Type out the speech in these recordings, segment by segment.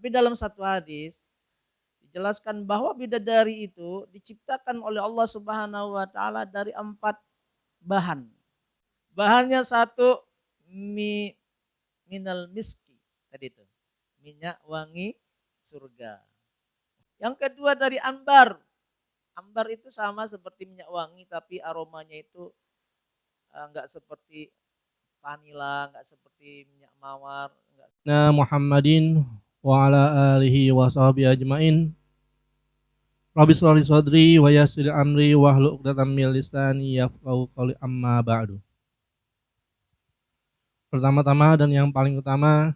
Tapi dalam satu hadis dijelaskan bahwa bidadari itu diciptakan oleh Allah Subhanahu wa taala dari 4 bahan. Bahannya satu minal miski tadi itu. Minyak wangi surga. Yang kedua dari ambar. Ambar itu sama seperti minyak wangi tapi aromanya itu enggak seperti vanila, enggak seperti minyak mawar, enggak. Muhammadin wa ala alihi wa sahbihi ajmain. Rabbi shrah li sadri wa yassir amri wahlul 'uqdatam min lisani yafqahu qawli, amma ba'du. Pertama-tama dan yang paling utama,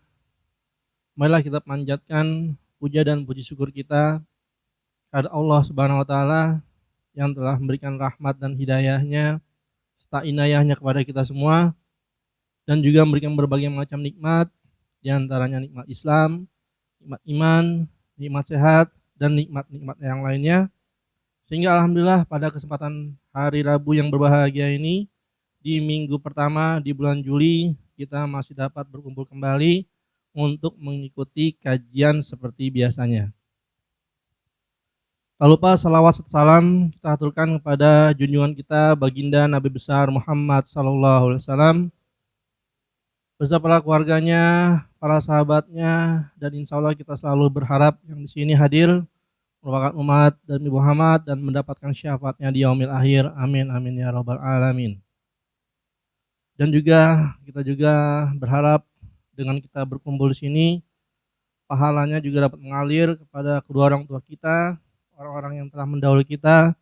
marilah kita panjatkan puja dan puji syukur kita kepada Allah Subhanahu wa taala yang telah memberikan rahmat dan hidayahnya serta inayahnya kepada kita semua, dan juga memberikan berbagai macam nikmat, di antaranya nikmat Islam, nikmat iman, nikmat sehat, dan nikmat-nikmat yang lainnya. Sehingga alhamdulillah pada kesempatan hari Rabu yang berbahagia ini, di minggu pertama di bulan Juli, kita masih dapat berkumpul kembali untuk mengikuti kajian seperti biasanya. Tak lupa salawat salam kita aturkan kepada junjungan kita baginda Nabi besar Muhammad SAW, beserta para keluarganya, para sahabatnya, dan insya Allah kita selalu berharap yang di sini hadir merupakan umat dan Nabi Muhammad dan mendapatkan syafaatnya di yaumil akhir. Amin amin ya rabbal alamin. Dan juga kita juga berharap dengan kita berkumpul di sini, pahalanya juga dapat mengalir kepada kedua orang tua kita, orang-orang yang telah mendahului kita,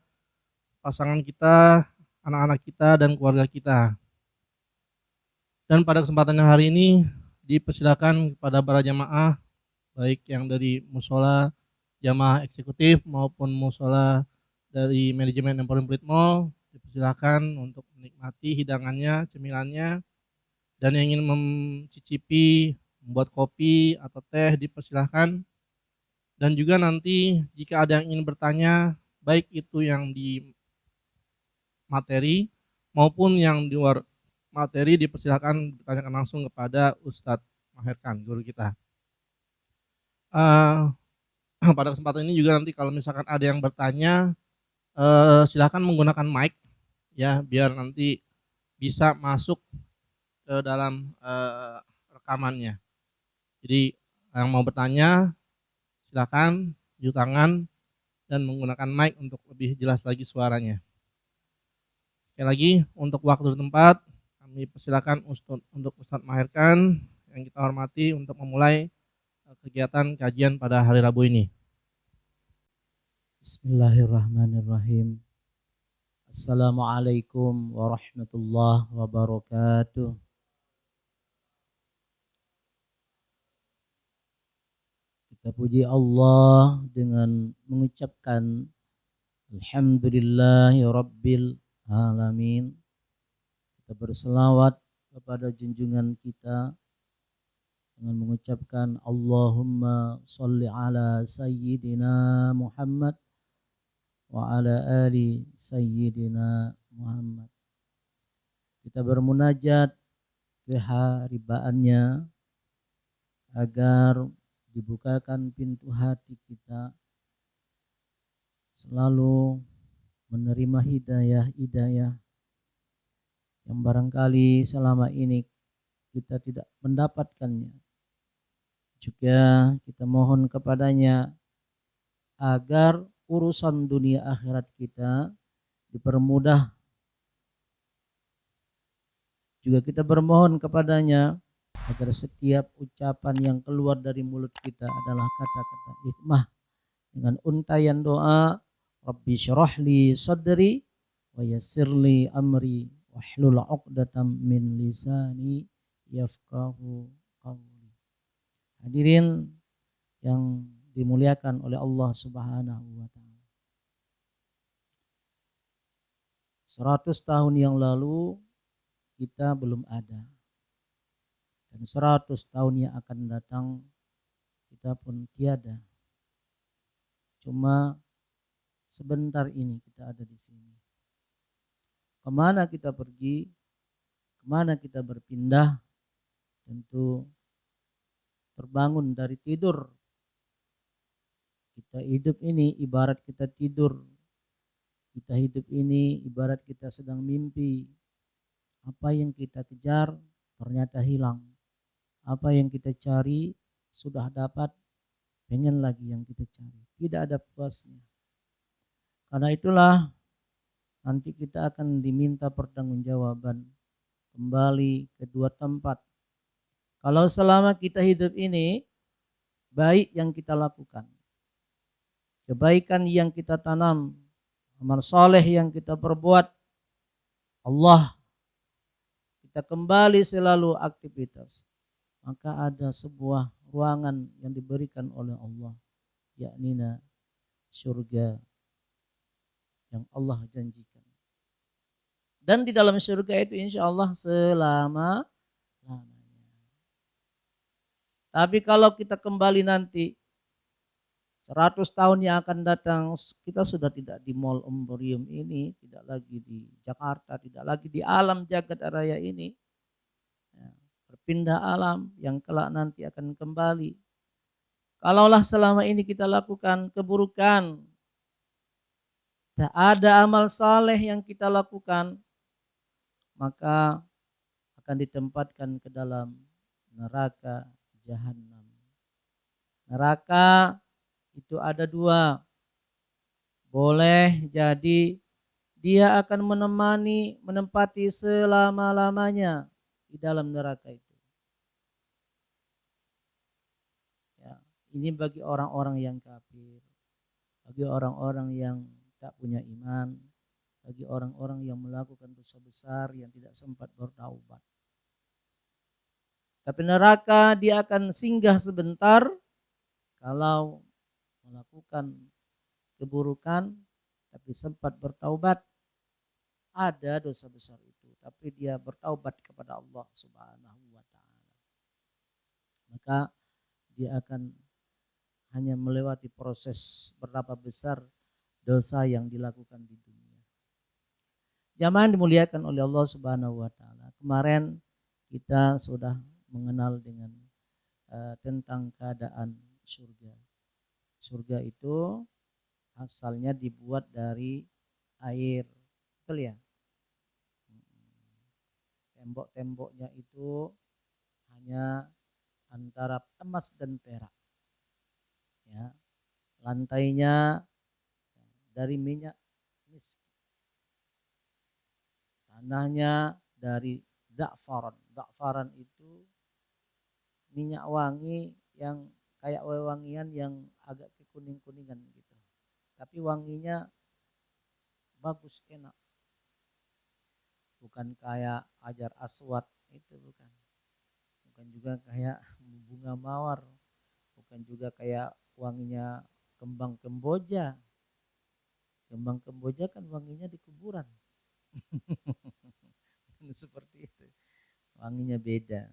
pasangan kita, anak-anak kita, dan keluarga kita. Dan pada kesempatan hari ini dipersilakan kepada para jamaah, baik yang dari musola jamaah eksekutif maupun musola dari manajemen Emporium Pulit Mall, dipersilakan untuk menikmati hidangannya, cemilannya, dan yang ingin mencicipi membuat kopi atau teh dipersilakan. Dan juga nanti jika ada yang ingin bertanya, baik itu yang di materi maupun yang di luar materi, dipersilakan bertanyakan langsung kepada Ustadz Maherkan, guru kita. Pada kesempatan ini juga nanti kalau misalkan ada yang bertanya, silakan menggunakan mic ya, biar nanti bisa masuk ke dalam rekamannya. Jadi yang mau bertanya silakan unjuk tangan dan menggunakan mic untuk lebih jelas lagi suaranya. Sekali lagi untuk waktu dan tempat kami persilakan untuk Ustadz Maherkan yang kita hormati untuk memulai kegiatan kajian pada hari Rabu ini. Bismillahirrahmanirrahim. Assalamualaikum warahmatullahi wabarakatuh. Kita puji Allah dengan mengucapkan Alhamdulillahi Rabbil Alamin. Kita berselawat kepada junjungan kita dengan mengucapkan Allahumma salli ala Sayyidina Muhammad wa ala ali Sayyidina Muhammad. Kita bermunajat keharibaannya agar dibukakan pintu hati kita selalu menerima hidayah-hidayah yang barangkali selama ini kita tidak mendapatkannya. Juga kita mohon kepadanya agar urusan dunia akhirat kita dipermudah. Juga kita bermohon kepadanya agar setiap ucapan yang keluar dari mulut kita adalah kata-kata hikmah dengan untayan doa Rabbi syrahli sadri wa yassirli amri wahlul 'uqdatam min lisani yafqahu qawli. Hadirin yang dimuliakan oleh Allah Subhanahu wa taala. 100 tahun yang lalu kita belum ada. Dan 100 tahun yang akan datang kita pun tiada. Cuma sebentar ini kita ada di sini. Kemana kita pergi, kemana kita berpindah, tentu terbangun dari tidur Kita hidup ini ibarat kita tidur. Kita hidup ini ibarat kita sedang mimpi. Apa yang kita kejar ternyata hilang. Apa yang kita cari sudah dapat, pengen lagi yang kita cari. Tidak ada puasnya. Karena itulah nanti kita akan diminta pertanggungjawaban kembali ke dua tempat. Kalau selama kita hidup ini, baik yang kita lakukan, kebaikan yang kita tanam, amal soleh yang kita perbuat, Allah, kita kembali selalu aktivitas, maka ada sebuah ruangan yang diberikan oleh Allah, yakni surga yang Allah janjikan. Dan di dalam surga itu insya Allah selama-lamanya. Tapi kalau kita kembali nanti 100 tahun yang akan datang, kita sudah tidak di Mall Emporium ini, tidak lagi di Jakarta, tidak lagi di alam jagat raya ini. Ya, berpindah alam yang kelak nanti akan kembali. Kalaulah selama ini kita lakukan keburukan, tak ada amal saleh yang kita lakukan, maka akan ditempatkan ke dalam neraka jahanam. Neraka itu ada dua. Boleh jadi dia akan menempati selama-lamanya di dalam neraka itu. Ya, ini bagi orang-orang yang kafir, bagi orang-orang yang tak punya iman, bagi orang-orang yang melakukan dosa besar yang tidak sempat bertaubat. Tapi neraka dia akan singgah sebentar kalau melakukan keburukan tapi sempat bertaubat. Ada dosa besar itu, tapi dia bertaubat kepada Allah Subhanahu wa taala. Maka dia akan hanya melewati proses berapa besar dosa yang dilakukan di dunia. Jamaah dimuliakan oleh Allah Subhanahu wa taala. Kemarin kita sudah mengenal dengan tentang keadaan surga. Surga itu asalnya dibuat dari air, betul ya? Tembok-temboknya itu hanya antara emas dan perak. Ya, lantainya dari minyak misk. Tanahnya dari za'faran. Za'faran itu minyak wangi yang kayak wewangian yang agak kekuning-kuningan gitu. Tapi wanginya bagus, enak. Bukan kayak hajar aswad, itu bukan. Bukan juga kayak bunga mawar. Bukan juga kayak wanginya kembang kemboja. Kembang kemboja kan wanginya di kuburan. Seperti itu. Wanginya beda.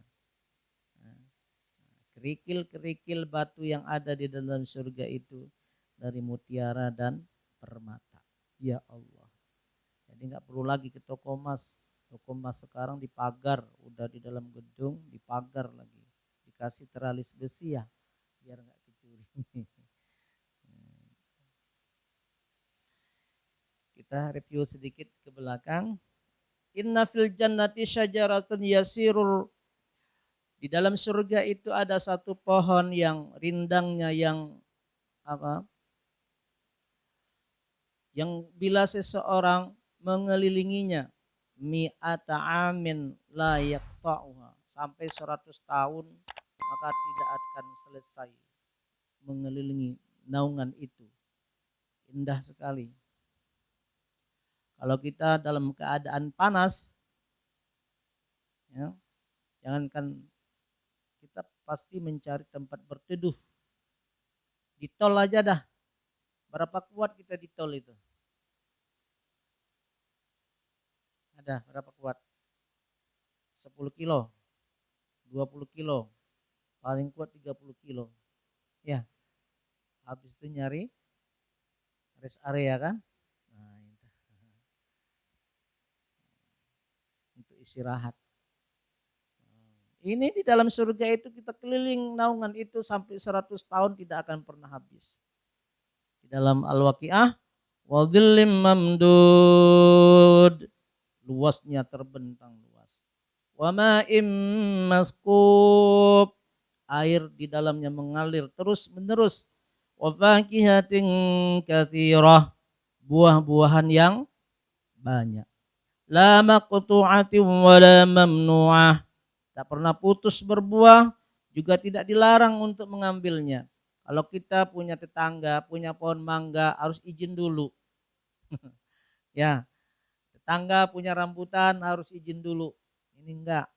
Kerikil-kerikil batu yang ada di dalam surga itu dari mutiara dan permata. Ya Allah. Jadi nggak perlu lagi ke toko emas. Toko emas sekarang dipagar, udah di dalam gedung dipagar lagi. Dikasih teralis besi ya, biar nggak dicuri. Kita review sedikit ke belakang. Inna fil jannati syajaratun yasirul. Di dalam surga itu ada satu pohon yang rindangnya yang apa? Yang bila seseorang mengelilinginya mi'ata amin la yaqta'uha, sampai 100 tahun maka tidak akan selesai mengelilingi naungan itu. Indah sekali. Kalau kita dalam keadaan panas, ya, jangankan kita pasti mencari tempat berteduh. Di tol aja dah. Berapa kuat kita di tol itu? Ada berapa kuat? 10 kilo, 20 kilo, paling kuat 30 kilo. Ya, habis itu nyari rest area kan? Nah, itu. Untuk istirahat. Ini di dalam surga itu kita keliling naungan itu sampai 100 tahun tidak akan pernah habis. dalam Al-Waqiah, wa dhillim mamdud, luasnya terbentang luas. Wa ma'im maskub, air di dalamnya mengalir terus menerus. Wa fakihatin katsirah, buah-buahan yang banyak. La maqtu'atin wa la mamnu'ah, tak pernah putus berbuah, juga tidak dilarang untuk mengambilnya. Kalau kita punya tetangga, punya pohon mangga, harus izin dulu. Ya, tetangga punya rambutan harus izin dulu. Ini enggak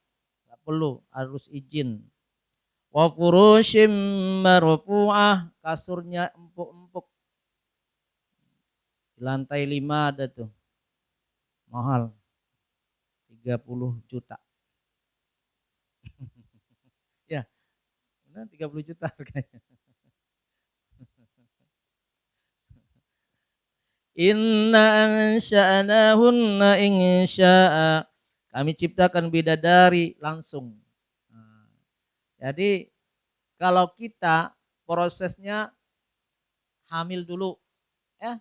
perlu, harus izin. Wa furushim marfu'ah, kasurnya empuk-empuk. Di lantai 5 ada tuh. Mahal. 30 juta. Ya, benar 30 juta harganya. Inna ansha'nahunna insya'a, kami ciptakan bidadari langsung. Nah, jadi kalau kita prosesnya hamil dulu, ya.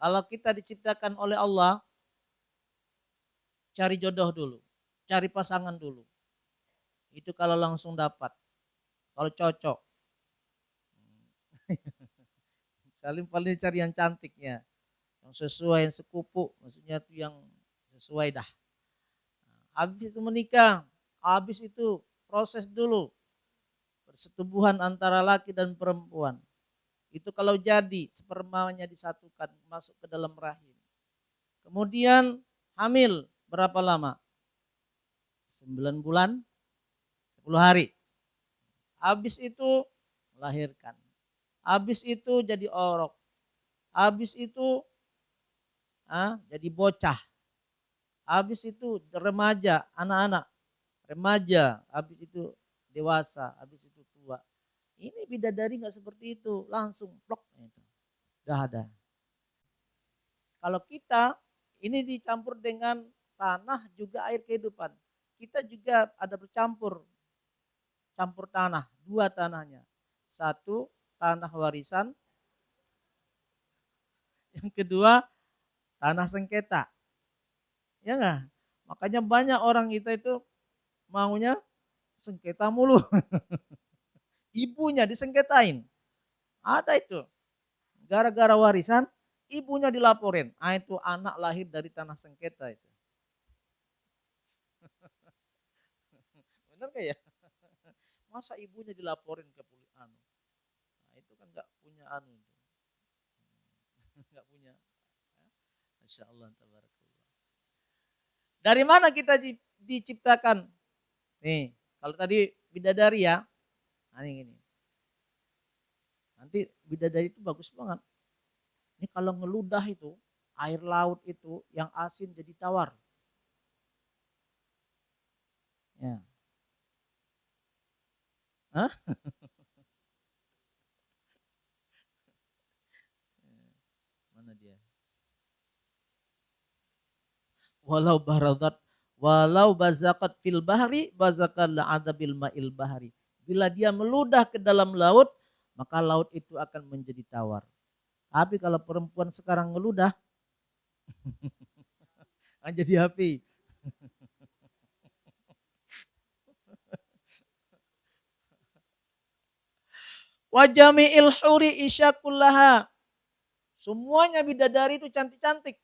Kalau kita diciptakan oleh Allah, cari jodoh dulu, cari pasangan dulu. Itu kalau langsung dapat, kalau cocok. Paling cari yang cantiknya, yang sesuai, yang sekupu, maksudnya itu yang sesuai dah. Habis itu menikah, habis itu proses dulu persetubuhan antara laki dan perempuan. Itu kalau jadi spermanya disatukan masuk ke dalam rahim. Kemudian hamil berapa lama? 9 bulan 10 hari. Habis itu melahirkan. Habis itu jadi orok. Habis itu jadi bocah. Habis itu remaja, anak-anak. Remaja, habis itu dewasa, habis itu tua. Ini bidadari nggak seperti itu, langsung plok itu. Udah ada. Kalau kita ini dicampur dengan tanah juga air kehidupan. Kita juga ada bercampur, campur tanah, 2 tanahnya. Satu tanah warisan, yang kedua tanah sengketa. Ya enggak? Makanya banyak orang kita itu maunya sengketa mulu. Ibunya disengketain. Ada itu. Gara-gara warisan, ibunya dilaporin. Itu anak lahir dari tanah sengketa itu. Benar gak ya? Masa ibunya dilaporin ke polisi? Nah, itu kan gak punya gak punya. Masya Allah. Dari mana kita diciptakan? Nih, kalau tadi bidadari ya. Nah, ini. Nanti bidadari itu bagus banget. Ini kalau ngeludah itu, air laut itu yang asin jadi tawar. Ya. Hah? Mana dia? Walau bazakat fil bahri bazakal adabil ma'il bahri. Bila dia meludah ke dalam laut, maka laut itu akan menjadi tawar. Tapi kalau perempuan sekarang ngeludah, jadi api. Wajami'il huri isyakullaha. Semuanya bidadari itu cantik-cantik.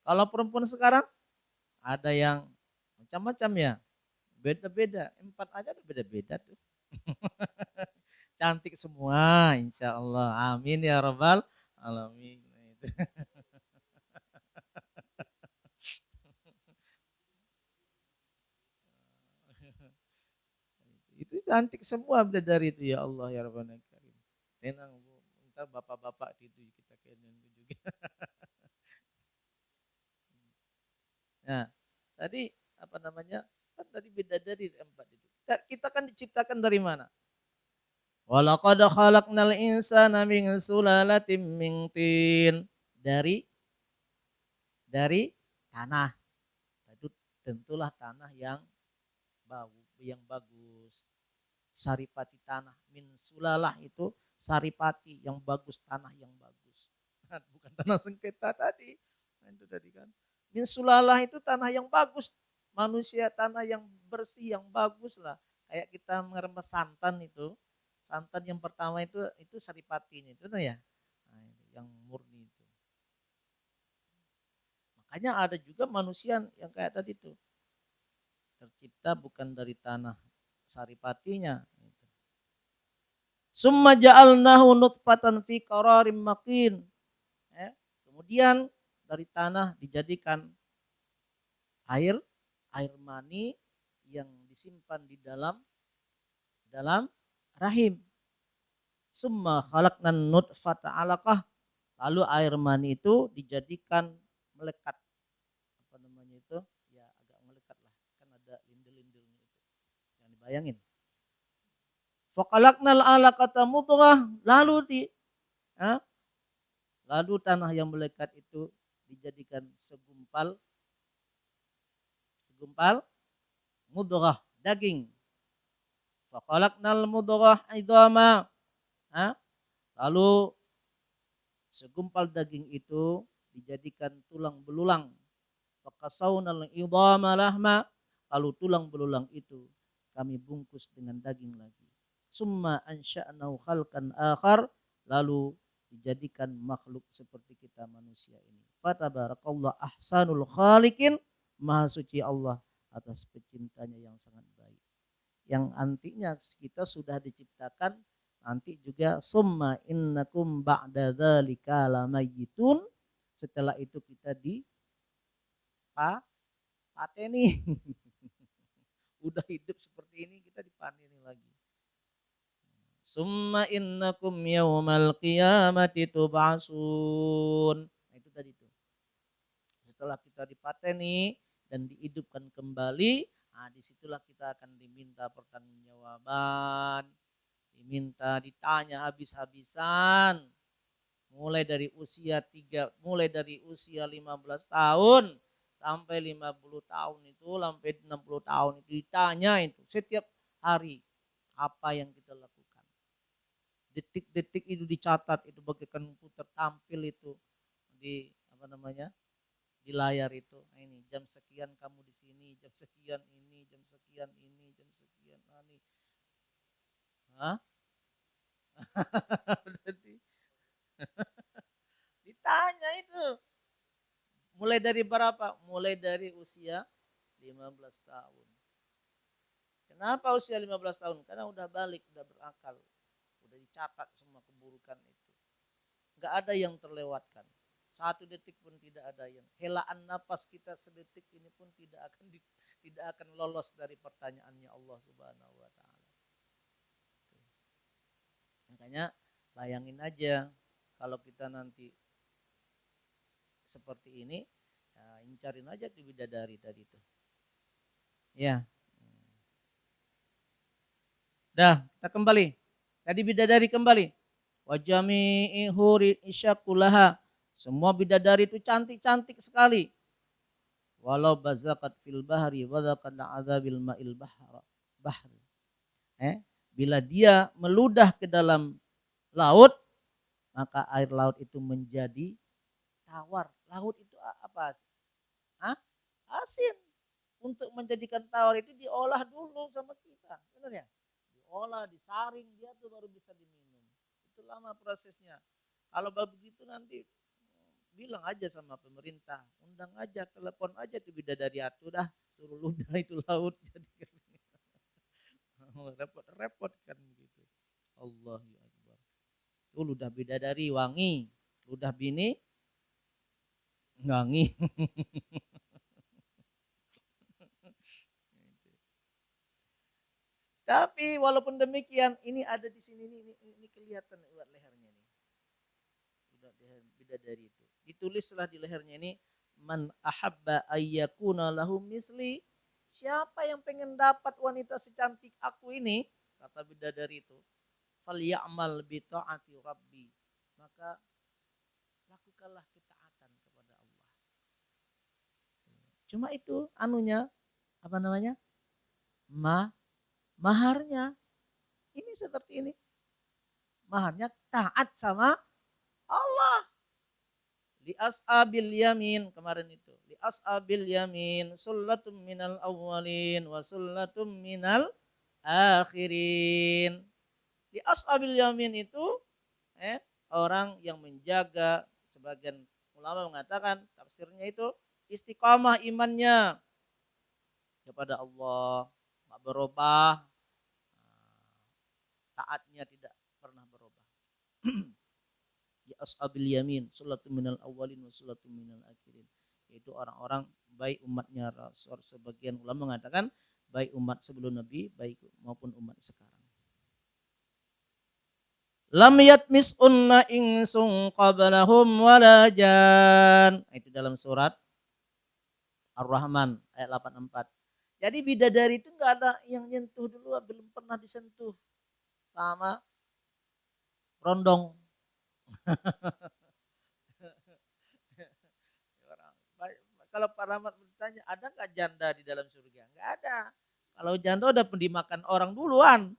Kalau perempuan sekarang ada yang macam-macam ya. Beda-beda. 4 aja ada beda-beda tuh. Cantik semua insya Allah. Amin ya rabbal alamin. Itu cantik semua bidadari itu ya Allah ya Rabbana Karim. Tenang Bu, ntar bapak-bapak itu kita kenan juga. Nah, tadi apa namanya? Kan tadi bidadari 4 itu. Kita kan diciptakan dari mana? Walaqad khalaqnal insana min sulalatin min tin. Dari tanah. Itu tentulah tanah yang bagus. Saripati tanah min sulalah itu saripati yang bagus, tanah yang bagus. Bukan tanah sengketa tadi. Nah, itu tadi kan. Min sulalah itu tanah yang bagus. Manusia tanah yang bersih, yang bagus lah. Kayak kita meremes santan itu. Santan yang pertama itu saripatinya itu ya. Nah, yang murni itu. Makanya ada juga manusia yang kayak tadi itu. Tercipta bukan dari tanah saripatinya. Summa ja'alnahu nutfatan fi qararim makin. Kemudian dari tanah dijadikan air mani yang disimpan di dalam rahim. Summa khalaqnan nutfata 'alaqah. Lalu air mani itu dijadikan melekat. Apa namanya itu? Ya agak melekat lah. Kan ada lindir-lindirnya itu. Jangan dibayangin. Faqalaqnal 'alaqata mudghah. Lalu tanah yang melekat itu dijadikan segumpal mudghah, daging. Faqalaqnal mudghah idama. Lalu segumpal daging itu dijadikan tulang belulang. Faqasawnal idama lahma. Lalu tulang belulang itu kami bungkus dengan daging lagi. Summa ansha'nahu khalqan akhar. Lalu dijadikan makhluk seperti kita manusia ini. Fatabarakallah ahsanul khaliqin. Maha suci Allah atas penciptanya yang sangat baik. Yang antinya kita sudah diciptakan, nanti juga summa innakum ba'da dzalika lamayitun. Setelah itu kita pateni. Udah hidup seperti ini kita dipaneni lagi. Summa innakum yaumal qiyamati tub'atsun. Nah, itu tadi itu. Setelah kita dipateni dan dihidupkan kembali, nah disitulah kita akan diminta pertanggungjawaban, diminta ditanya habis-habisan. Mulai dari usia 15 tahun sampai 50 tahun itu, sampai 60 tahun itu ditanya itu setiap hari apa yang kita lakukan. Detik-detik itu dicatat, itu bagaikan komputer tampil itu di di layar itu. Nah, ini jam sekian kamu di sini, jam sekian ini, jam sekian ini, jam sekian ini. Ditanya itu. Mulai dari berapa? Mulai dari usia 15 tahun. Kenapa usia 15 tahun? Karena udah balik, udah berakal. Udah dicatat semua keburukan itu. Enggak ada yang terlewatkan. 1 detik pun tidak ada yang. Helaan nafas kita sedetik ini pun tidak akan lolos dari pertanyaannya Allah Subhanahu wa taala. Makanya bayangin aja kalau kita nanti seperti ini, ya, incarin aja tuh bidadari tadi itu. Ya. Dah, kita kembali. Tadi bidadari kembali. Wa jami'i huri isyakulaha. Semua bidadari itu cantik-cantik sekali. Walau bazakat fil bahri wa dzaqat adzabil ma'il bahri. Bila dia meludah ke dalam laut, maka air laut itu menjadi tawar. Laut itu apa? Asin. Untuk menjadikan tawar itu diolah dulu sama kita. Benar ya? Diolah, disaring, dia tuh baru bisa diminum. Itu lama prosesnya. Kalau begitu nanti bilang aja sama pemerintah, undang aja, telepon aja tuh bidadari atu dah, suruh ludah itu laut. Jadi repot-repot kan begitu. Allahu Akbar. Itu ludah bidadari wangi, ludah bini wangi. Tapi walaupun demikian, ini ada di sini ini kelihatan urat lehernya nih. Urat leher bidadari itu. Ditulislah di lehernya ini, man ahabba ayyakuna lahu misli. Siapa yang pengen dapat wanita secantik aku ini, kata bidadari itu, falyamal bi taati rabbi. Maka lakukanlah ketaatan kepada Allah. Cuma itu anunya, apa namanya? Maharnya ini seperti ini. Maharnya taat sama Allah. Li ashabil yamin kemarin itu. Li ashabil yamin sullatum minal awwalin wa sullatum minal akhirin. Li ashabil yamin itu orang yang menjaga, sebagian ulama mengatakan tafsirnya itu istiqamah imannya kepada Allah, tak berubah, taatnya tidak pernah berubah. Ya ashabil yamin, sullatum minal awwalin wa sullatum minal akhirin. Yaitu orang-orang baik umatnya Rasul. Sebagian ulama mengatakan baik umat sebelum Nabi, baik maupun umat sekarang. Lam yatmisunna insun qablahum wala jan. Itu dalam surat Ar-Rahman ayat 84. Jadi bidadari itu enggak ada yang nyentuh dulu, belum pernah disentuh sama rondong. Kalau Pak Rahmat bertanya, ada nggak janda di dalam surga? Nggak ada. Kalau janda udah dimakan orang duluan.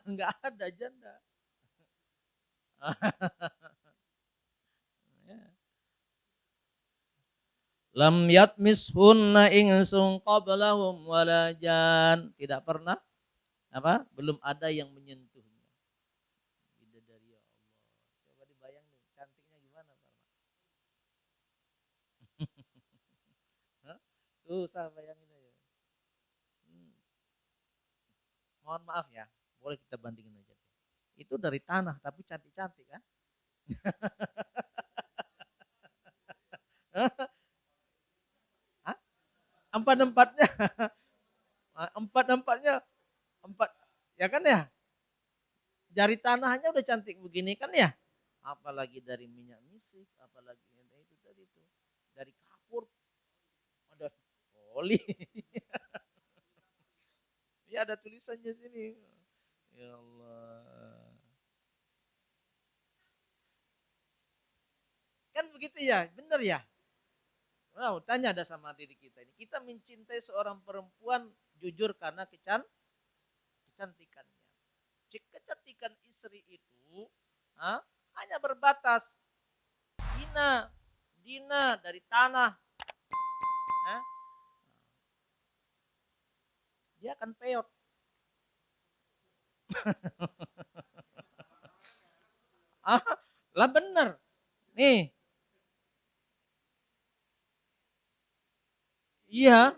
Nggak ada janda. Lam yatmishunna insun qablahum wala jan. Tidak pernah belum ada yang menyentuhnya. Bidadari ya Allah. Coba dibayangin cantiknya gimana Pak Rahmat? Susah bayangin aja. Mohon maaf ya, boleh kita bandingin aja. Itu dari tanah tapi cantik-cantik kan? Empat-empatnya, empat-empatnya, empat, ya kan ya? Dari tanahnya udah cantik begini kan ya? Apalagi dari minyak misik, apalagi itu tadi tuh, dari kapur, ada oli. Ya ada tulisannya sini. Ya Allah. Kan begitu ya, benar ya? Wow, tanya ada sama diri kita ini. Kita mencintai seorang perempuan jujur karena kecantikannya. Kecantikan istri itu hanya berbatas dina dari tanah. Dia akan peot. Lah bener. Nih. Iya.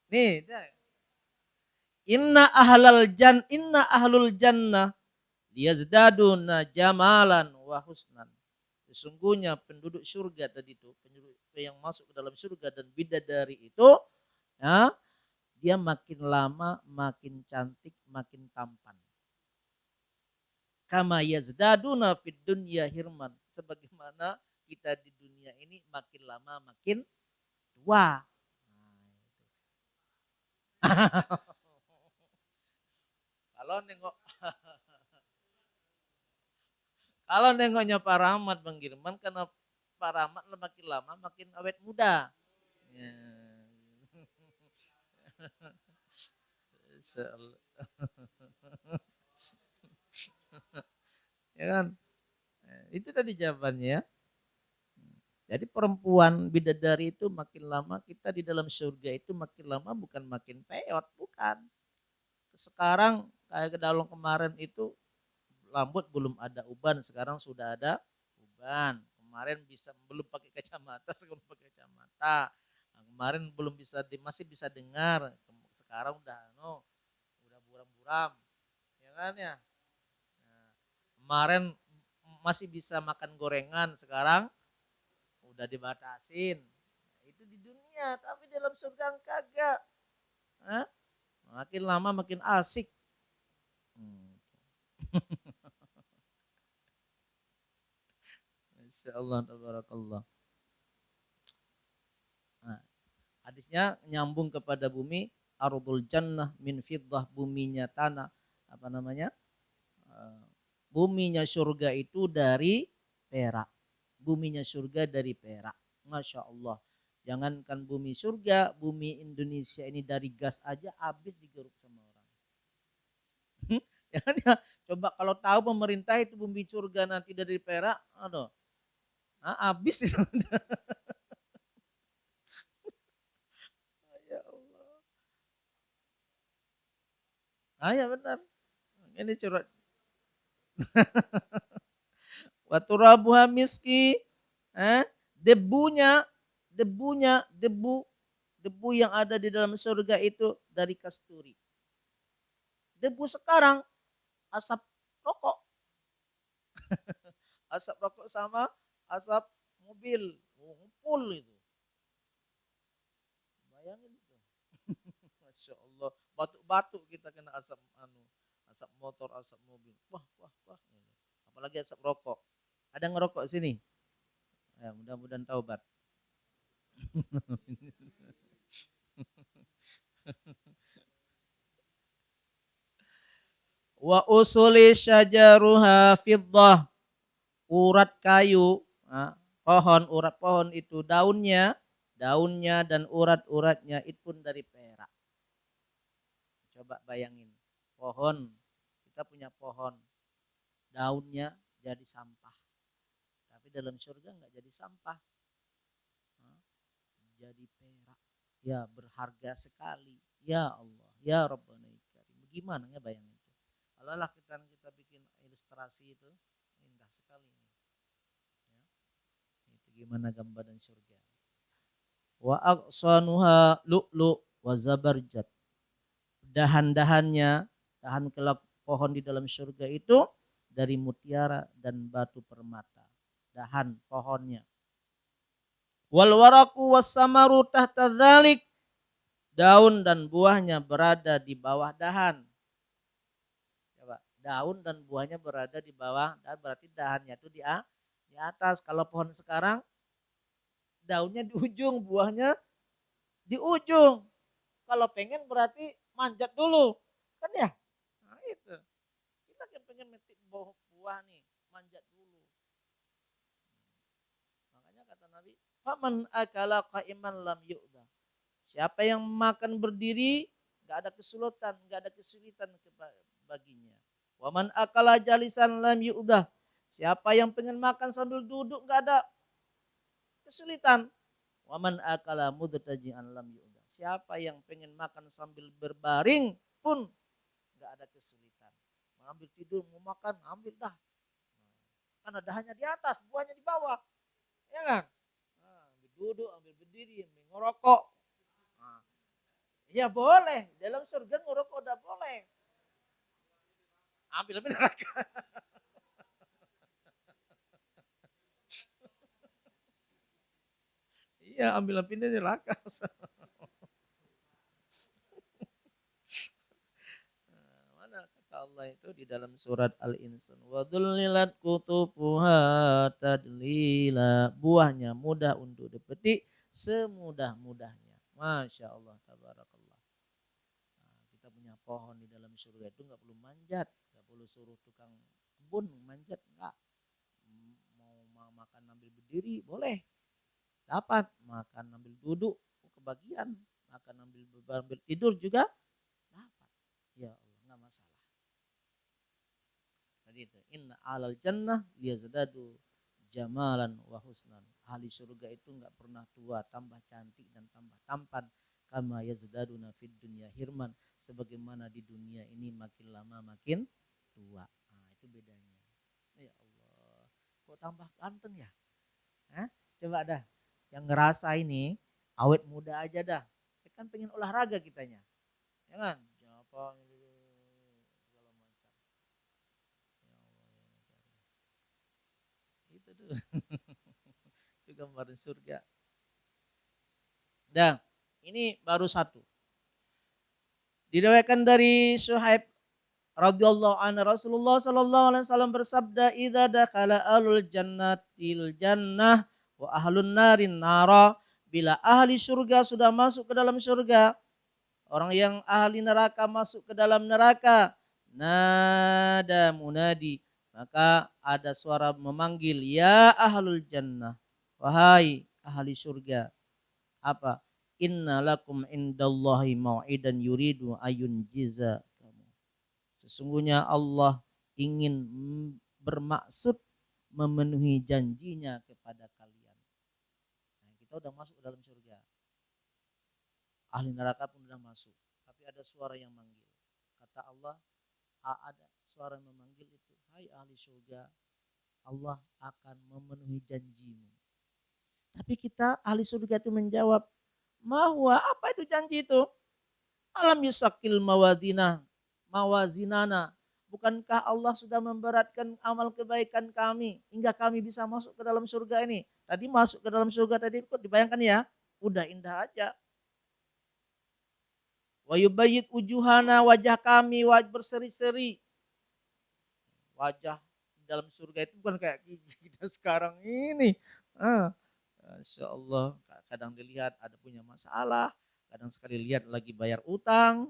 Nih, inna ahlul jannah liyazdaduna jamalan wa husnan. Sesungguhnya penduduk surga tadi itu, penduduk yang masuk ke dalam surga dan bidadari itu, dia makin lama makin cantik, makin tampan. Kama yazdaduna fid dunya hirman. Sebagaimana kita di dunia ini makin lama makin tua. Kalau nengoknya Pak Rahmat Bang Girman, karena Pak Rahmat makin lama makin awet muda. Ya. Ya kan? Itu tadi jawabannya ya. Jadi perempuan bidadari itu makin lama kita di dalam surga itu makin lama bukan makin peot, bukan. Sekarang kayak ke dalam kemarin itu rambut belum ada uban, sekarang sudah ada uban. Kemarin belum pakai kacamata, sekarang pakai kacamata. Nah, kemarin belum bisa masih bisa dengar, sekarang udah buram-buram, ya kan ya. Nah, kemarin masih bisa makan gorengan, sekarang udah dibatasin. Itu di dunia, tapi dalam surga kagak. Makin lama makin asik. Insyaallah tabarakallah. Nah, hadisnya nyambung kepada bumi, ardul jannah min fiddah, buminya tanah, buminya surga itu dari perak. buminya surga dari perak. Masya Allah. Jangankan bumi surga, bumi Indonesia ini dari gas aja habis digeruk sama orang. Ya, coba kalau tahu pemerintah itu bumi surga nanti dari perak, aduh, habis itu. Ya Allah. Ya benar. Ini surat. Waturabuha miski, debunya, debu yang ada di dalam surga itu dari kasturi. Debu sekarang asap rokok, asap rokok sama asap mobil, ngumpul itu. Bayangin itu. Masya Allah, batuk-batuk kita kena asap asap motor, asap mobil. Wah. Apalagi asap rokok. Ada ngerokok sini? Ya, mudah-mudahan taubat. Wa usuli syajaruha fiddah. Urat kayu, urat pohon itu daunnya dan urat-uratnya itu pun dari perak. Coba bayangin, pohon, kita punya pohon, daunnya jadi sampah. Tapi dalam surga enggak jadi sampah. Jadi perak. Ya, berharga sekali. Ya Allah, ya Rabbana karim. Gimana ya bayangin itu? Kalau lah kita bikin ilustrasi itu indah sekali. Ya. Itu gimana gambaran surga. Wa aqsanuha lu'lu' wa zabarjat. Dahan-dahannya, dahan kelak pohon di dalam surga itu dari mutiara dan batu permata. Dahan pohonnya. Wal waraku was samaru tahta dzalik. Daun dan buahnya berada di bawah dahan. Coba, daun dan buahnya berada di bawah, dan berarti dahannya itu di atas. Kalau pohon sekarang daunnya di ujung, buahnya di ujung. Kalau pengen berarti manjat dulu. Kan ya? Nah itu. Kita yang pengen metik buah nih, manjat dulu. Makanya kata Nabi, "Faman akala qa'iman lam yu'da." Siapa yang makan berdiri, gak ada kesulitan baginya. Waman akala jalisan lam yu'dah. Siapa yang pengen makan sambil duduk gak ada kesulitan. Waman akala mudtaji'an lam yu'dah. Siapa yang pengen makan sambil berbaring pun gak ada kesulitan. Mau ambil tidur, mau makan, ambil dah. Karena dahannya di atas, buahnya di bawah. Ya kan? Ambil duduk, ambil berdiri, ambil ngerokok. Ya boleh, dalam surga ngerokok udah boleh. Ambil neraka. Iya, ambil pindah neraka. Mana kata Allah itu di dalam surat Al-Insan. Wa dhullilat qutufuha tadlila. Buahnya mudah untuk dipetik semudah-mudahnya. Masya Allah, tabarakallah. Kita punya pohon di dalam surga itu nggak perlu manjat, nggak perlu suruh tukang kebun manjat, nggak. Mau makan ambil berdiri boleh, dapat. Makan ambil duduk kebagian, makan ambil tidur juga dapat. Ya Allah, nggak masalah. Tadi itu inna alal jannah liyazdadu jamalan wa husnan. Ahli surga itu nggak pernah tua, tambah cantik dan tambah tampan. Kama yazdaduna fid dunya hirman, sebagaimana di dunia ini makin lama makin tua. Nah, itu bedanya. Ya Allah, kok tambah ganteng ya? Coba dah, yang ngerasa ini awet muda aja dah. Kan pengen olahraga kitanya, ya kan? Apa segala macam. Ya Allah, itu tuh. Itu gambaran surga. Dan ini baru satu. Diriwayatkan dari Suhaib radhiyallahu anhu, Rasulullah sallallahu alaihi wasallam bersabda, "Idza dakhala ahlul jannatil jannah wa ahlun narin nara." Bila ahli surga sudah masuk ke dalam surga, orang yang ahli neraka masuk ke dalam neraka, nada munadi, Maka ada suara memanggil, ya ahlul jannah, wahai ahli surga. Apa? Inna lakum indallahi mau'idan yuridu ayun jiza kamu. Sesungguhnya Allah ingin bermaksud memenuhi janjinya kepada kalian. Nah, kita udah masuk ke dalam surga. Ahli neraka pun sudah masuk. Tapi ada suara yang manggil. Kata Allah, ada suara yang memanggil itu. Hai ahli surga, Allah akan memenuhi janjimu. Tapi kita ahli surga itu menjawab, mahwa, apa itu janji itu? Alam yusakil mawazinana. Bukankah Allah sudah memberatkan amal kebaikan kami hingga kami bisa masuk ke dalam surga ini? Tadi masuk ke dalam surga tadi kok dibayangkan ya, udah indah aja. Wa yubayyid ujuhana, wajah kami berseri-seri. Wajah dalam surga itu bukan kayak kita sekarang ini. Insya Allah kadang dilihat ada punya masalah, kadang sekali lihat lagi bayar utang.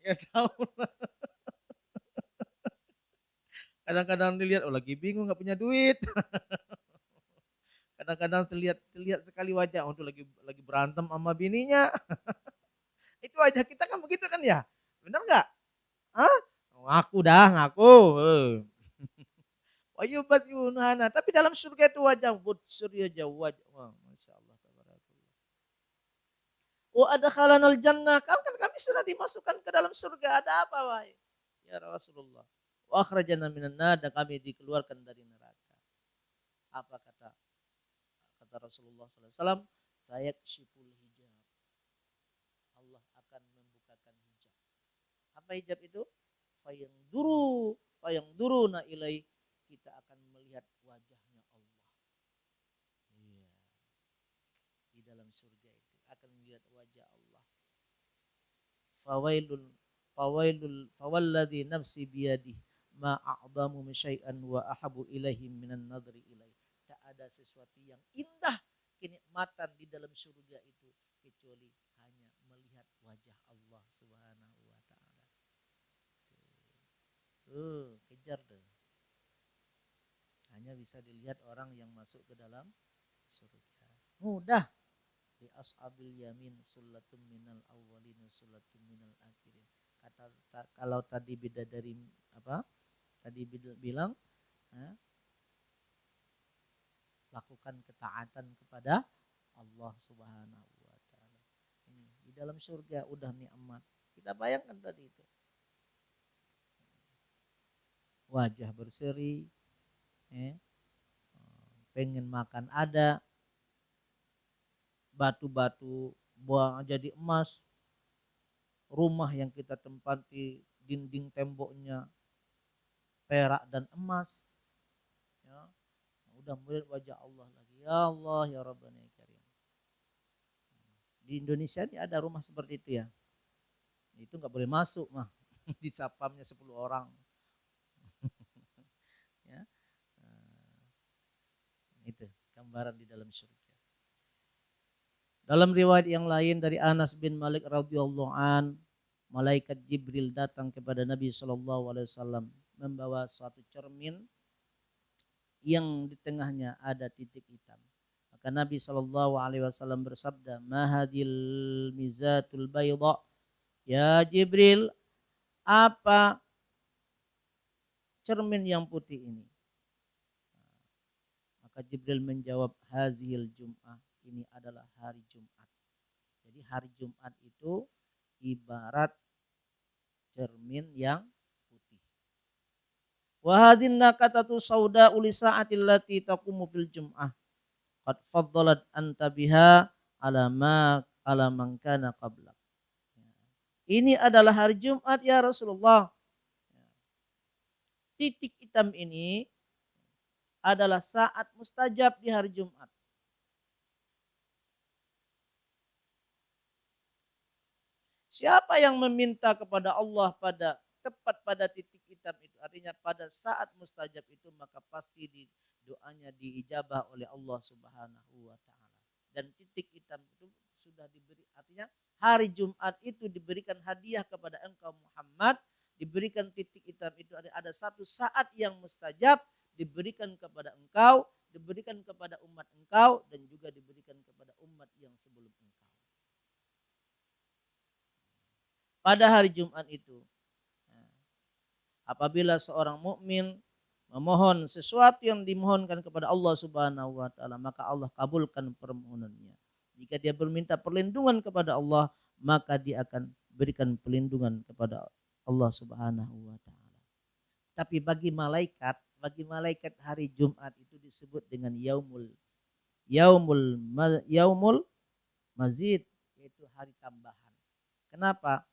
Ya tahu. Kadang-kadang dilihat lagi bingung nggak punya duit. Kadang-kadang terlihat sekali wajah untuk lagi berantem sama bininya. Itu wajah kita kan begitu kan ya? Benar nggak? Ngaku dah, ngaku. Wayubat yunhana. Tapi dalam surga itu wajah surya jauh wajah. Wah, masya Allah. Wa adkhalanal jannah. Kan kami sudah dimasukkan ke dalam surga. Ada apa wahai? Ya Rasulullah. Wa akhrajana minan nar, dan kami dikeluarkan dari neraka. Apa kata Rasulullah SAW? Fayakshiful hijab. Allah akan membukakan hijab. Apa hijab itu? Fayangduruna ilai. Kita akan melihat wajahnya Allah. Iya. Di dalam surga itu akan melihat wajah Allah. Fawalladhi nafsi biyadih ma a'zamu syai'an wa ahabu ilaihim minan nadri ilaih. Tak ada sesuatu yang indah kenikmatan di dalam surga itu kecuali hanya melihat wajah Allah Subhanahu wa taala. Kejar deh. Hanya bisa dilihat orang yang masuk ke dalam surga. Mudah. Di ashabil yamin sulatum minal awwalin sulatum minal akhirin. Kalau tadi beda dari apa? Tadi bilang lakukan ketaatan kepada Allah Subhanahu wa taala. Ini di dalam surga udah nikmat. Kita bayangkan tadi itu. Wajah berseri, pengen makan ada, batu-batu buang jadi emas, rumah yang kita tempati dinding temboknya perak dan emas, ya. Udah melihat wajah Allah lagi, ya Allah ya Rabbana ya Karim. Di Indonesia ini ada rumah seperti itu ya, itu nggak boleh masuk mah, di sapamnya 10 orang. Ya. Itu gambaran di dalam surga. Dalam riwayat yang lain dari Anas bin Malik radhiyallahu an, malaikat Jibril datang kepada Nabi sallallahu alaihi wasallam membawa suatu cermin yang di tengahnya ada titik hitam. Maka Nabi sallallahu alaihi wasallam bersabda, "Mahadil mizatul bayda?" Ya Jibril, apa cermin yang putih ini? Maka Jibril menjawab, "Hazil Jum'ah." Ini adalah hari Jumat. Jadi hari Jumat itu ibarat cermin yang putih. Wa hadhin nakatatu sauda uli sa'atil lati taqumu fil Jum'ah. Qad faddalat anta biha ala man kana qablak. Ini adalah hari Jumat ya Rasulullah. Titik hitam ini adalah saat mustajab di hari Jumat. Siapa yang meminta kepada Allah tepat pada titik hitam itu, artinya pada saat mustajab itu, maka pasti doanya diijabah oleh Allah Subhanahu wa taala. Dan titik hitam itu sudah diberi, artinya hari Jumat itu diberikan hadiah kepada engkau Muhammad diberikan titik hitam itu ada satu saat yang mustajab diberikan kepada engkau, diberikan kepada umat engkau, dan juga diberikan kepada umat yang sebelum engkau. Pada hari Jumat itu, apabila seorang mukmin memohon sesuatu yang dimohonkan kepada Allah Subhanahu wa taala, maka Allah kabulkan permohonannya. Jika dia berminta perlindungan kepada Allah, maka dia akan berikan perlindungan kepada Allah Subhanahu wa taala. Tapi bagi malaikat hari Jumat itu disebut dengan yaumul mazid, yaitu hari tambahan. Kenapa?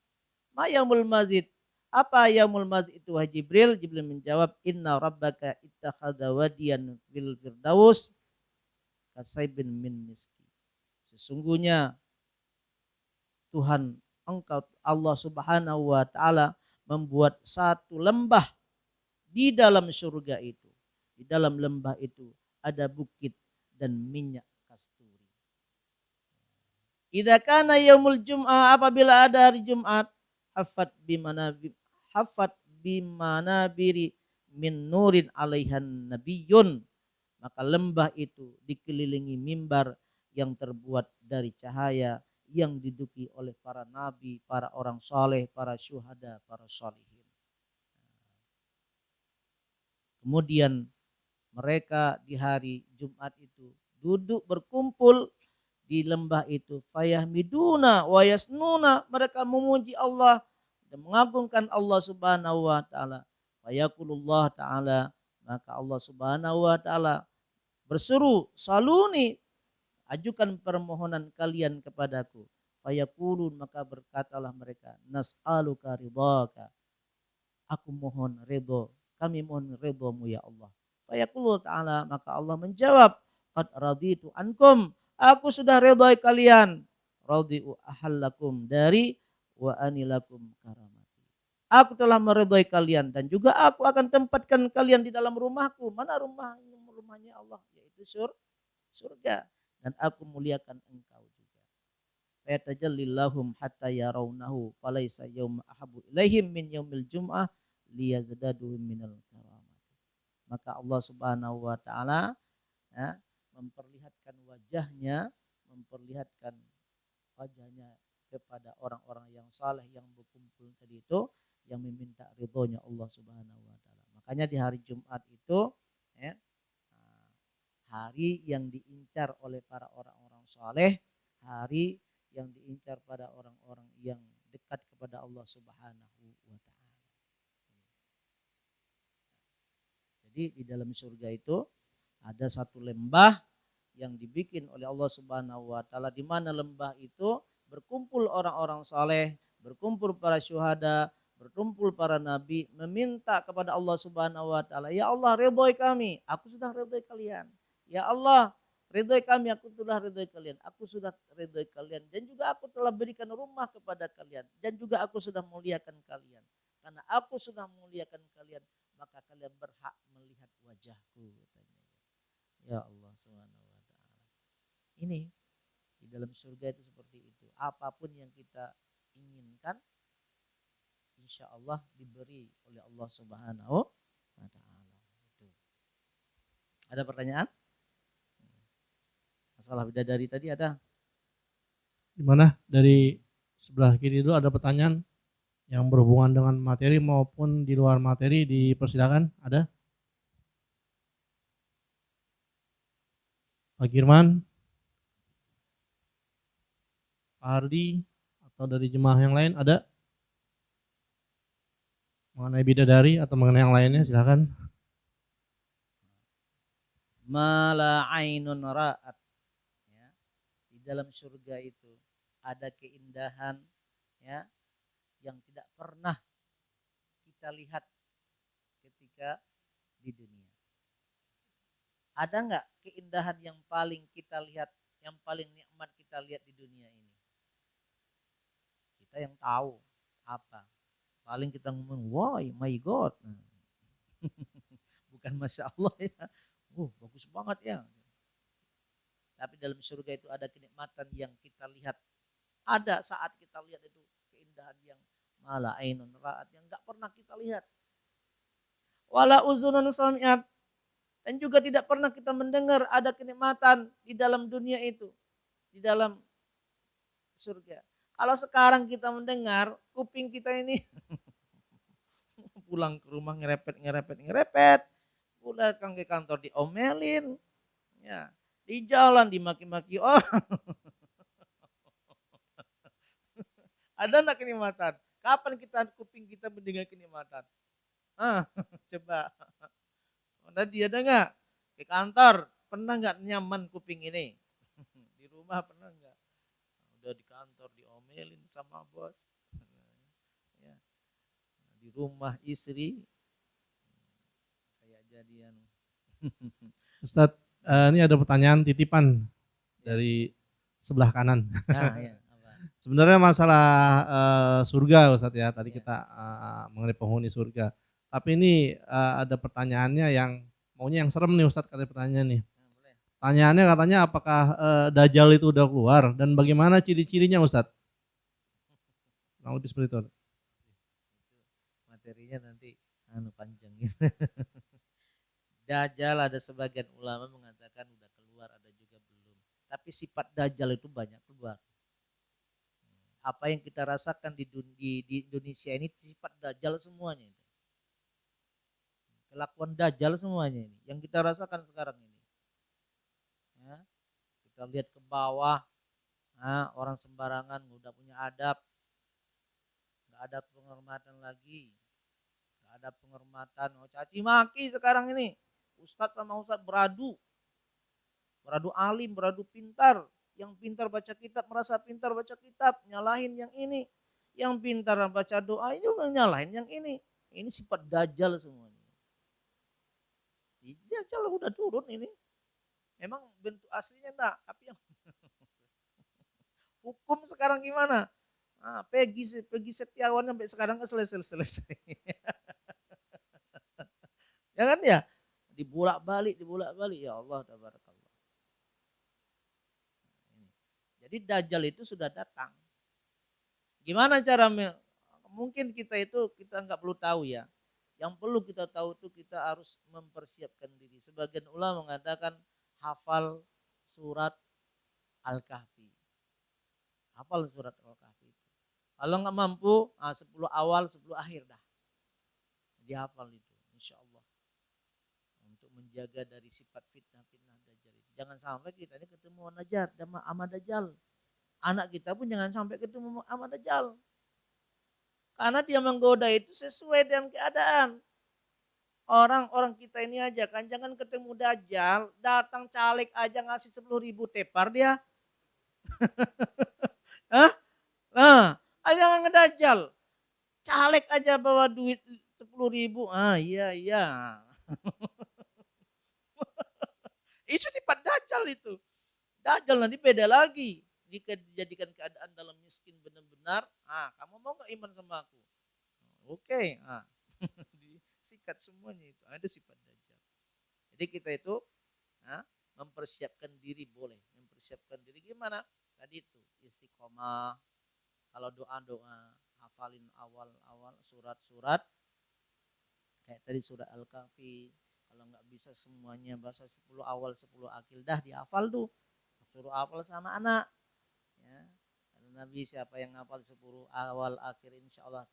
Ma yaumul mazid. Apa yaumul mazid itu wahai Jibril? Jibril menjawab, inna rabbaka ittakhadha wadiyan fil firdaus kasaibin min miski. Sesungguhnya Tuhan engkau Allah Subhanahu wa taala membuat satu lembah di dalam surga itu. Di dalam lembah itu ada bukit dan minyak kasturi. Idza kana yaumul jum'ah, apabila ada hari Jumat, hafat bimanabiri min nurin alaihan nabiyyun, maka lembah itu dikelilingi mimbar yang terbuat dari cahaya yang diduduki oleh para nabi, para orang saleh, para syuhada, para sholihin. Kemudian mereka di hari Jumat itu duduk berkumpul di lembah itu, fayahmiduna wa yasnuna, mereka memuji Allah dan mengagungkan Allah Subhanahu wa taala. Fayaqulullah taala, maka Allah Subhanahu wa taala berseru, saluni, ajukan permohonan kalian kepadaku. Fayaqulun, maka berkatalah mereka, nas'aluka ridhaka, aku mohon ridho, kami mohon ridhomu ya Allah. Fayaqulu ta'ala, maka Allah menjawab, qad raditu ankum, aku sudah ridhoi kalian. Radiu ahallakum dari wa anilakum karamati. Aku telah meridhoi kalian dan juga aku akan tempatkan kalian di dalam rumahku. Mana rumahnya Allah? Yaitu surga. Dan aku muliakan engkau juga. Fayatajallillahum hatta yarawnahu falaysa yawma ahabu ilaihim min yaumil jum'ah liyazdadu minal karamati. Maka Allah Subhanahu wa taala memperlihatkan wajahnya kepada orang-orang yang saleh yang berkumpul tadi itu, yang meminta ridhonya Allah Subhanahu wa taala. Makanya di hari Jumat itu hari yang diincar oleh para orang-orang saleh, hari yang diincar pada orang-orang yang dekat kepada Allah Subhanahu wa taala. Jadi di dalam surga itu ada satu lembah yang dibikin oleh Allah Subhanahu wa taala, di mana lembah itu berkumpul orang-orang saleh, berkumpul para syuhada, berkumpul para nabi, meminta kepada Allah Subhanahu wa taala, ya Allah ridhoi kami, aku sudah ridhoi kalian. Ya Allah ridhoi kami, aku sudah ridhoi kalian. Aku sudah ridhoi kalian dan juga aku telah berikan rumah kepada kalian dan juga aku sudah muliakan kalian. Karena aku sudah muliakan kalian, maka kalian berhak melihat wajahku. Ya Allah Subhanahu wa taala. Ini di dalam surga itu seperti itu. Apapun yang kita inginkan, insya Allah diberi oleh Allah Subhanahu wa taala. Ada pertanyaan? Masalah bidadari tadi ada? Di mana? Dari sebelah kiri itu ada pertanyaan yang berhubungan dengan materi maupun di luar materi, dipersilakan. Ada? Pak Girman, Pak Hardi, atau dari jemaah yang lain ada? Mengenai bidadari atau mengenai yang lainnya, silakan. Mala ainun ra'at. Ya. Di dalam surga itu ada keindahan ya yang tidak pernah kita lihat ketika di dunia. Ada enggak keindahan yang paling kita lihat, yang paling nikmat kita lihat di dunia ini? Kita yang tahu apa. Paling kita ngomong, wah my God. Bukan Masya Allah ya. Bagus banget ya. Tapi dalam surga itu ada kenikmatan yang kita lihat. Ada saat kita lihat itu keindahan yang Mala ainun ra'at, yang nggak pernah kita lihat. Wala uzunun sami'at, dan juga tidak pernah kita mendengar ada kenikmatan di dalam dunia itu, di dalam surga. Kalau sekarang kita mendengar, kuping kita ini pulang ke rumah ngerepet, pulang ke kantor diomelin, ya, di jalan dimaki-maki orang. Ada enggak kenikmatan? Kapan kuping kita mendengar kenikmatan? Ah, coba. Tadi ada enggak? Di kantor, pernah enggak nyaman kuping ini? Di rumah pernah enggak? Udah di kantor diomelin sama bos. Ya, di rumah istri kayak jadian. Ustadz, ini ada pertanyaan titipan dari sebelah kanan. Nah, ya, apa? Sebenarnya masalah surga Ustadz ya, tadi Ya. kita mengenai penghuni surga. Tapi ini ada pertanyaannya yang maunya yang serem nih Ustadz, katanya pertanyaan nih. Nah, boleh. Pertanyaannya katanya apakah Dajjal itu udah keluar dan bagaimana ciri-cirinya Ustadz? Mau seperti itu. Materinya nanti panjang gitu. Dajjal ada sebagian ulama mengatakan udah keluar, ada juga belum. Tapi sifat Dajjal itu banyak keluar. Apa yang kita rasakan di Indonesia ini sifat Dajjal semuanya. Kelakuan Dajjal semuanya ini. Yang kita rasakan sekarang ini. Ya, kita lihat ke bawah, orang sembarangan udah punya adab. Gak ada penghormatan lagi. Gak ada penghormatan. Caci maki sekarang ini. Ustadz sama ustadz beradu. Beradu alim, beradu pintar. Yang pintar baca kitab merasa pintar baca kitab, nyalahin yang ini. Yang pintar baca doa ini juga nyalahin yang ini. Ini sifat Dajjal semuanya. Dajjal udah turun ini. Memang bentuk aslinya enggak, tapi yang hukum sekarang gimana? Peggy Setiawan sampai sekarang nggak selesai. Ya kan ya? Dibolak-balik ya Allah tabarakallah. Jadi Dajjal itu sudah datang. Gimana cara mungkin kita nggak perlu tahu ya. Yang perlu kita tahu itu kita harus mempersiapkan diri. Sebagian ulama mengatakan hafal surat Al-Kahfi. Hafal surat Al-Kahfi. Kalau nggak mampu, 10 awal, 10 akhir dah. Jadi hafal itu, insya Allah. Untuk menjaga dari sifat fitnah-fitnah Dajjal. Jangan sampai kita ini ketemu sama Dajjal. Anak kita pun jangan sampai ketemu sama Dajjal. Karena dia menggoda itu sesuai dengan keadaan. Orang-orang kita ini aja kan, jangan ketemu Dajjal, datang caleg aja ngasih 10.000 tepar dia. Hah? Nah, jangan ngedajjal. Caleg aja bawa duit 10.000. Iya. Itu sifat Dajjal itu. Dajjal nanti beda lagi. Jika dijadikan keadaan dalam miskin benar-benar, kamu mau gak iman sama aku? Oke. Disikat semuanya itu. Ada sifat Dajjal. Jadi kita itu mempersiapkan diri boleh. Mempersiapkan diri gimana? Tadi itu istiqomah. Kalau doa-doa, hafalin awal-awal surat-surat. Kayak tadi surat Al-Kahfi. Kalau nggak bisa semuanya bahasa 10 awal 10 akhir dah dihafal tuh. Suruh hafal sama anak. Ya. Karena Nabi siapa yang hafal 10 awal akhir insya Allah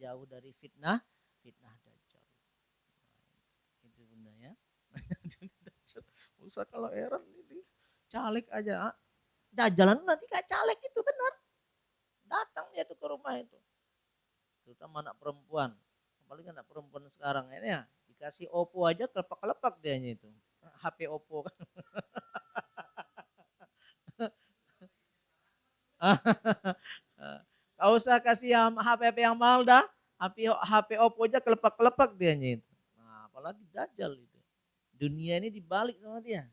jauh dari fitnah Dajjal. Itu bunda ya. Usah kalau heran ini caleg aja. Dajjalan nanti kayak caleg itu benar. Datang dia tuh ke rumah itu. Terutama anak perempuan. Apalagi anak perempuan sekarang ini ya. Dikasih Oppo aja kelepak-kelepak dianya itu. HP Oppo kan. Gak usah kasih HP yang mahal dah. HP Oppo aja kelepak-kelepak dianya itu. Nah, apalagi Dajjal itu. Dunia ini dibalik sama dia.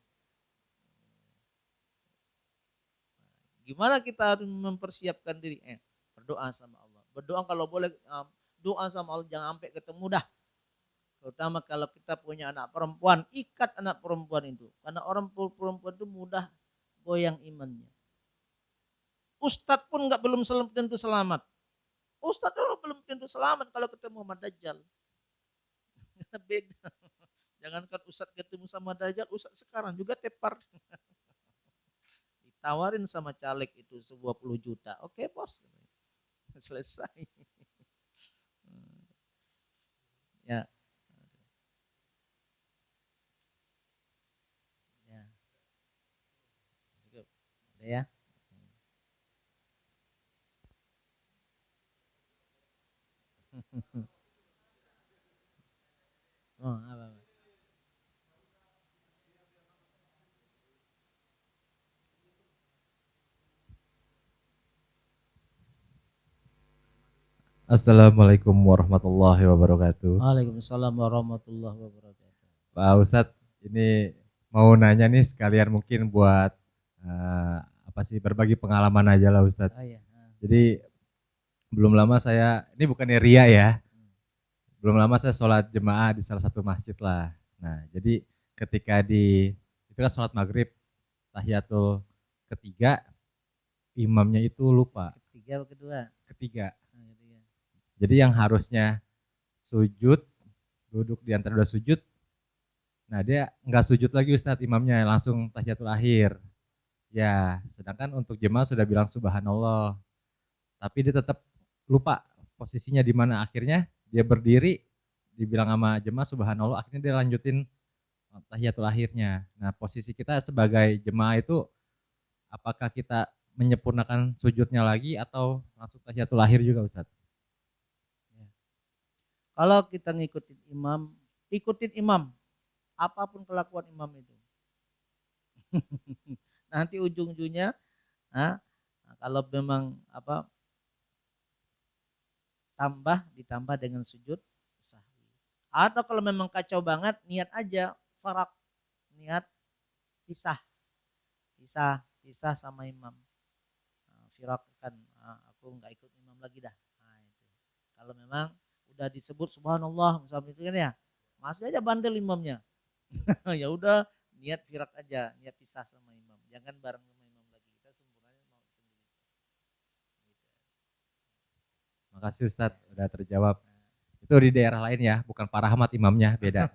Gimana kita harus mempersiapkan diri? Berdoa sama Allah. Berdoa kalau boleh doa sama Allah jangan sampai ketemu dah. Terutama kalau kita punya anak perempuan, ikat anak perempuan itu. Karena orang perempuan itu mudah goyang imannya. Ustadz pun belum tentu selamat. Ustadz dulu belum tentu selamat kalau ketemu sama Dajjal. Beda. Jangankan Ustadz ketemu sama Dajjal, Ustadz sekarang juga tepar. Ditawarin sama caleg itu 20 juta. Oke bos. Selesai. Ya. Ya. Cukup. Udah ya. Oh, apa? Assalamualaikum warahmatullahi wabarakatuh. Waalaikumsalam warahmatullahi wabarakatuh. Pak Ustadz, ini mau nanya nih sekalian mungkin buat apa sih berbagi pengalaman aja lah Ustadz. Ah, ya. Jadi belum lama saya, ini bukannya ria ya, belum lama saya sholat jemaah di salah satu masjid lah. Nah jadi ketika itu kan sholat maghrib, tahiyatul ketiga, imamnya itu lupa. Ketiga atau kedua? Ketiga. Ah, ketiga. Jadi yang harusnya sujud, duduk di antara dua sujud, nah dia nggak sujud lagi Ustadz, imamnya langsung tahiyatul akhir. Ya, sedangkan untuk jemaah sudah bilang subhanallah, tapi dia tetap lupa posisinya di mana. Akhirnya dia berdiri, dibilang sama jemaah subhanallah, akhirnya dia lanjutin tahiyatul akhirnya. Nah posisi kita sebagai jemaah itu, apakah kita menyempurnakan sujudnya lagi atau langsung tahiyatul akhir juga Ustadz? Kalau kita ngikutin imam, ikutin imam. Apapun kelakuan imam itu. Nanti ujung-ujungnya, kalau memang ditambah dengan sujud sahwi. Atau kalau memang kacau banget, niat aja farak, niat pisah sama imam. Firak kan, aku nggak ikut imam lagi dah. Nah, itu. Kalau memang udah disebut subhanallah misalnya itu kan ya, masih aja bandel imamnya. Ya udah niat firak aja, niat pisah sama imam. Jangan bareng sama imam lagi. Kita sempurnanya mau sendiri. Makasih Ustadz, udah terjawab. Itu di daerah lain ya, bukan Pak Rahmat imamnya, beda.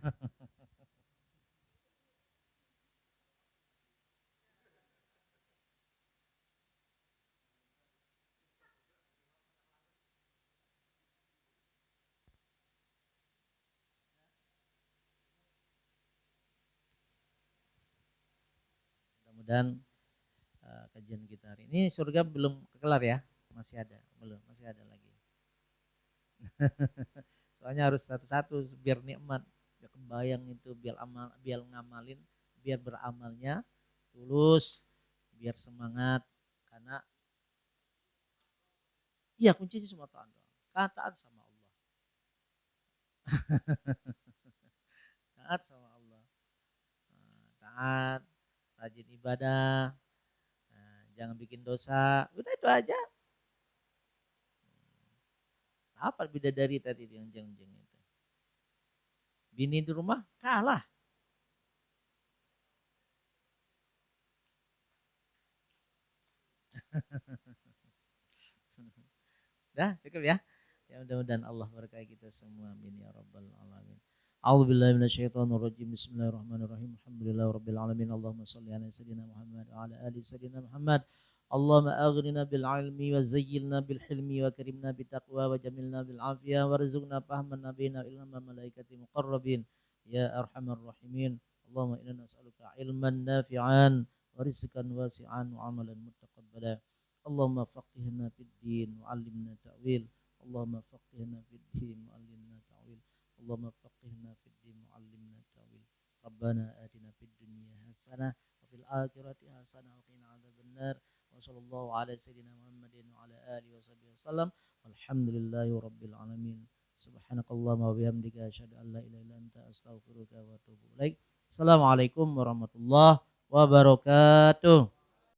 Mudah-mudahan kajian kita hari ini surga belum kelar ya, masih ada lagi. Soalnya harus satu-satu biar nikmat, biar kebayang itu, biar ngamalin, biar beramalnya tulus, biar semangat, karena iya kuncinya semua taat sama Allah. Taat sama Allah. Taat, rajin ibadah, jangan bikin dosa, udah itu aja. Apa bidadari tadi yang jeng-jeng itu? Bini di rumah kalah. Dah cukup ya. Ya mudah-mudahan Allah berkahi kita semua. Amin ya rabbal alamin. A'udzubillahi minasyaitonirrajim. Bismillahirrahmanirrahim. Alhamdulillahirabbil alamin. Allahumma shalli ala sayyidina Muhammad wa ala ali sayyidina Muhammad. Allahumma aghnina bil ilmi wa zayyilna bil hilmi wa karimna bit taqwa wa jamilna bil afiyah warzuqna fahman nabiyina ilma malaikati muqarrabin ya arhamar rahimin. Allahumma inna nas'aluka ilman nafi'an wa rizqan wasi'an wa amalan mutaqabbala. Allahumma faqihna fid din wa 'allimna ta'wil. Allahumma faqihna fid din wa 'allimna ta'wil. Allahumma faqihna fid din wa 'allimna ta'wil. Rabbana atina fid dunya hasanah wa fil akhirati hasanah wa qina adzabannar. Wa sallallahu ala sayyidina Muhammadin wa ala alihi wa sahbihi wasallam. Walhamdulillahi rabbil alamin. Subhanakallahumma wa bihamdika asyhadu an la ilaha illa anta astaghfiruka wa atubu ilaik. Assalamualaikum warahmatullahi wabarakatuh.